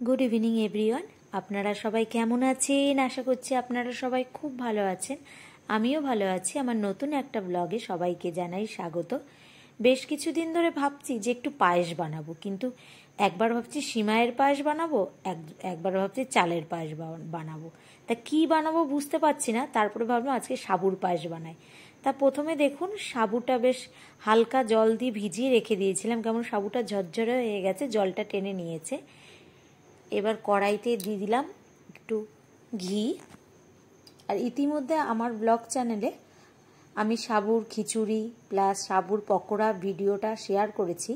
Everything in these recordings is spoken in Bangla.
Good evening everyone. আপনারা সবাই কেমন আছেন? আশা করছি আপনারা সবাই খুব ভালো আছেন। আমিও ভালো আছি। আমার নতুন একটা ব্লগে সবাইকে জানাই স্বাগত। বেশ কিছুদিন ধরে ভাবছি যে একটু পায়েস বানাবো, কিন্তু একবার ভাবছি সিমাইয়ের পায়েস বানাবো, একবার ভাবছি চালের পায়েস বানাবো। তা কি বানাবো বুঝতে পারছি না। তারপরে ভাবলাম আজকে সাবুর পায়েস বানাই। তা প্রথমে দেখুন, সাবুটা বেশ হালকা জল দিয়ে ভিজিয়ে রেখে দিয়েছিলাম। কেমন সাবুটা ঝরঝরে হয়ে গেছে, জলটা টেনে নিয়েছে। এবার কড়াইতে দিয়ে দিলাম একটু ঘি। আর ইতিমধ্যে আমার ব্লগ চ্যানেলে আমি সাবুর খিচুড়ি প্লাস সাবুর পকোড়া ভিডিওটা শেয়ার করেছি।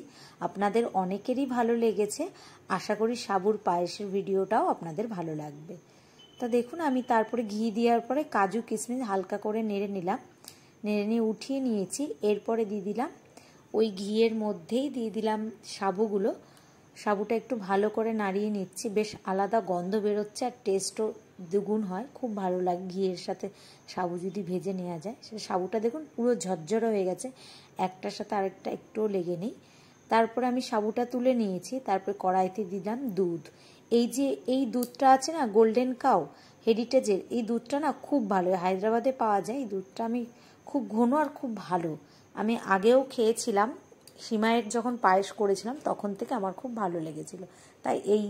আপনাদের অনেকেরই ভালো লেগেছে। আশা করি সাবুর পায়েসের ভিডিওটাও আপনাদের ভালো লাগবে। তা দেখুন, আমি তারপরে ঘি দেওয়ার পরে কাজু কিশমিশ হালকা করে নেড়ে নিলাম, নেড়ে নিয়ে উঠিয়ে নিয়েছি। এরপরে দিয়ে দিলাম ওই ঘিয়ের মধ্যেই দিয়ে দিলাম সাবুগুলো। সাবুটা একটু ভালো করে নাড়িয়ে নিচ্ছি। বেশ আলাদা গন্ধ বেরোচ্ছে আর টেস্টও দ্বিগুণ হয়, খুব ভালো লাগে ঘিয়ের সাথে সাবু যদি ভেজে নেওয়া যায়। সে সাবুটা দেখুন পুরো ঝরঝরে হয়ে গেছে, একটার সাথে আরেকটা একটুও লেগে নেই। তারপরে আমি সাবুটা তুলে নিয়েছি। তারপরে কড়াইতে দিলাম দুধ। এই দুধটা আছে না, গোল্ডেন কাউ হেরিটেজের, এই দুধটা না খুব ভালো, হায়দ্রাবাদে পাওয়া যায়। এই দুধটা আমি খুব ঘন আর খুব ভালো। আমি আগেও খেয়েছিলাম, সিমাইয়ের যখন পায়েস করেছিলাম তখন থেকে আমার খুব ভালো লেগেছিল, তাই এই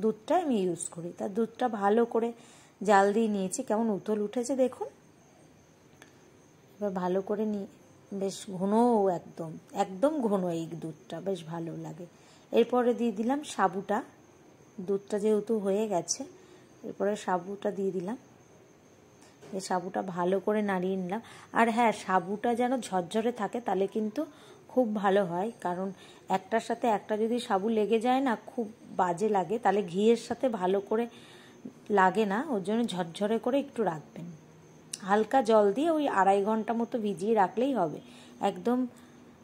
দুধটা আমি ইউজ করি। তা দুধটা ভালো করে জাল দিয়ে নিয়েছি। কেমন উতল উঠেছে দেখুন। এবার ভালো করে বেশ ঘন, একদম একদম ঘন এই দুধটা, বেশ ভালো লাগে। এরপরে দিয়ে দিলাম সাবুটা। দুধটা যেহেতু হয়ে গেছে, এরপরে সাবুটা দিয়ে দিলাম। এই সাবুটা ভালো করে নাড়িয়ে নিলাম। আর হ্যাঁ, সাবুটা যেন ঝরঝরে থাকে, তাহলে কিন্তু খুব ভালো হয়। কারণ একটার সাথে একটা যদি সাবু লেগে যায় না, খুব বাজে লাগে, তাহলে ঘিয়ের সাথে ভালো করে লাগে না। ওর জন্য ঝরঝরে করে একটু রাখবেন। হালকা জল দিয়ে ওই 2.5 ঘন্টা মতো ভিজিয়ে রাখলেই হবে। একদম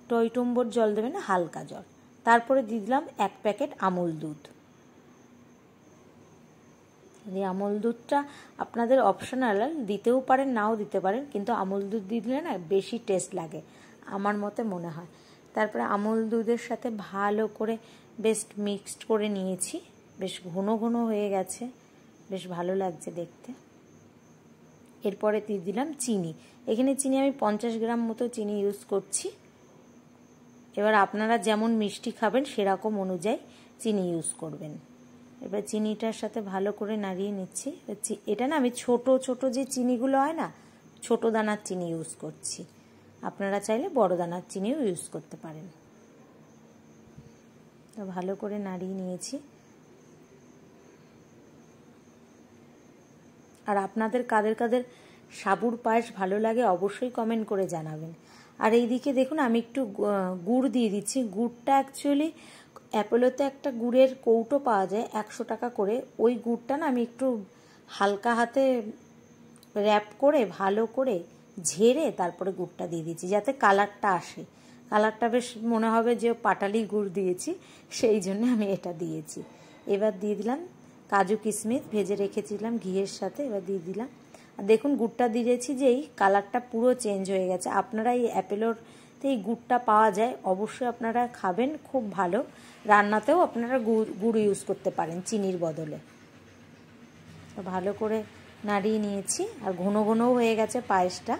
টইটুম্বর জল দেবেন না, হালকা জল। তারপরে দিয়ে দিলাম 1 প্যাকেট আমুল দুধ। এই আমুল দুধটা আপনাদের অপশনাল, দিতেও পারেন নাও দিতে পারেন, কিন্তু আমুল দুধ দিয়ে দিলে না বেশি টেস্ট লাগে আমার মতে মনে হয়। তারপরে আমুল দুধের সাথে ভালো করে বেশ মিক্সড করে নিয়েছি। বেশ ঘন ঘন হয়ে গেছে, বেশ ভালো লাগছে দেখতে। এরপরে দিয়ে দিলাম চিনি। এখানে চিনি আমি 50 গ্রাম মতো চিনি ইউজ করছি। এবার আপনারা যেমন মিষ্টি খাবেন সেরকম অনুযায়ী চিনি ইউজ করবেন। এবার চিনিটার সাথে ভালো করে নাড়িয়ে নিচ্ছি। এটা না আমি ছোট ছোট যে চিনিগুলো হয় না, ছোট দানার চিনি ইউজ করছি। আপনারা চাইলে বড় দানার চিনিও ইউজ করতে পারেন। তো ভালো করে নাড়িয়ে নিয়েছি। আর আপনাদের কাদের কাদের সাবুর পায়েস ভালো লাগে অবশ্যই কমেন্ট করে জানাবেন। আর এইদিকে দেখুন, আমি একটু গুড় দিয়ে দিচ্ছি। গুড়টা অ্যাকচুয়ালি অ্যাপোলোতে একটা গুড়ের কৌটো পাওয়া যায় 100 টাকা করে। ওই গুড়টা না আমি একটু হালকা হাতে র্যাপ করে ভালো করে ঝেড়ে তারপরে গুড়টা দিয়ে দিচ্ছি, যাতে কালারটা আসে। কালারটা বেশ মনে হবে যে পাটালি গুড় দিয়েছি, সেই জন্য আমি এটা দিয়েছি। এবার দিয়ে দিলাম কাজু কিশমিশ ভেজে রেখেছিলাম ঘিয়ের সাথে, এবার দিয়ে দিলাম। আর দেখুন গুড়টা দিয়েছি যে এই কালারটা পুরো চেঞ্জ হয়ে গেছে। আপনারা এই অ্যাপেলোতে এই গুড়টা পাওয়া যায়, অবশ্যই আপনারা খাবেন, খুব ভালো। রান্নাতেও আপনারা গুড় ইউজ করতে পারেন চিনির বদলে। ভালো করে নাড়িয়ে নিয়েছি। আর ঘন ঘনও হয়ে গেছে পায়েসটা।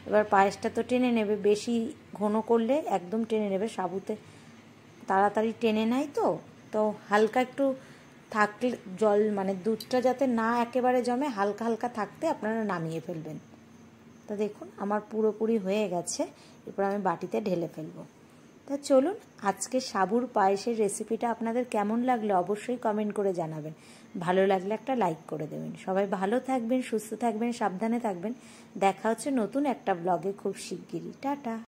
এবার পায়েসটা তো টেনে নেবে, বেশি ঘন করলে একদম টেনে নেবে। সাবুতে তাড়াতাড়ি টেনে নেয়, তো হালকা একটু থাকলে জল, মানে দুধটা যাতে না একেবারে জমে, হালকা হালকা থাকতে আপনারা নামিয়ে ফেলবেন। তা দেখুন আমার পুরোপুরি হয়ে গেছে। এরপর আমি বাটিতে ঢেলে ফেলবো। তা চলুন, আজকে সাবুর পায়েসের রেসিপিটা আপনাদের কেমন লাগলো অবশ্যই কমেন্ট করে জানাবেন। ভালো লাগলে একটা লাইক করে দেবেন। সবাই ভালো থাকবেন, সুস্থ থাকবেন, সাবধানে থাকবেন। দেখা হচ্ছে নতুন একটা ব্লগে খুব শিগগিরই। টাটা।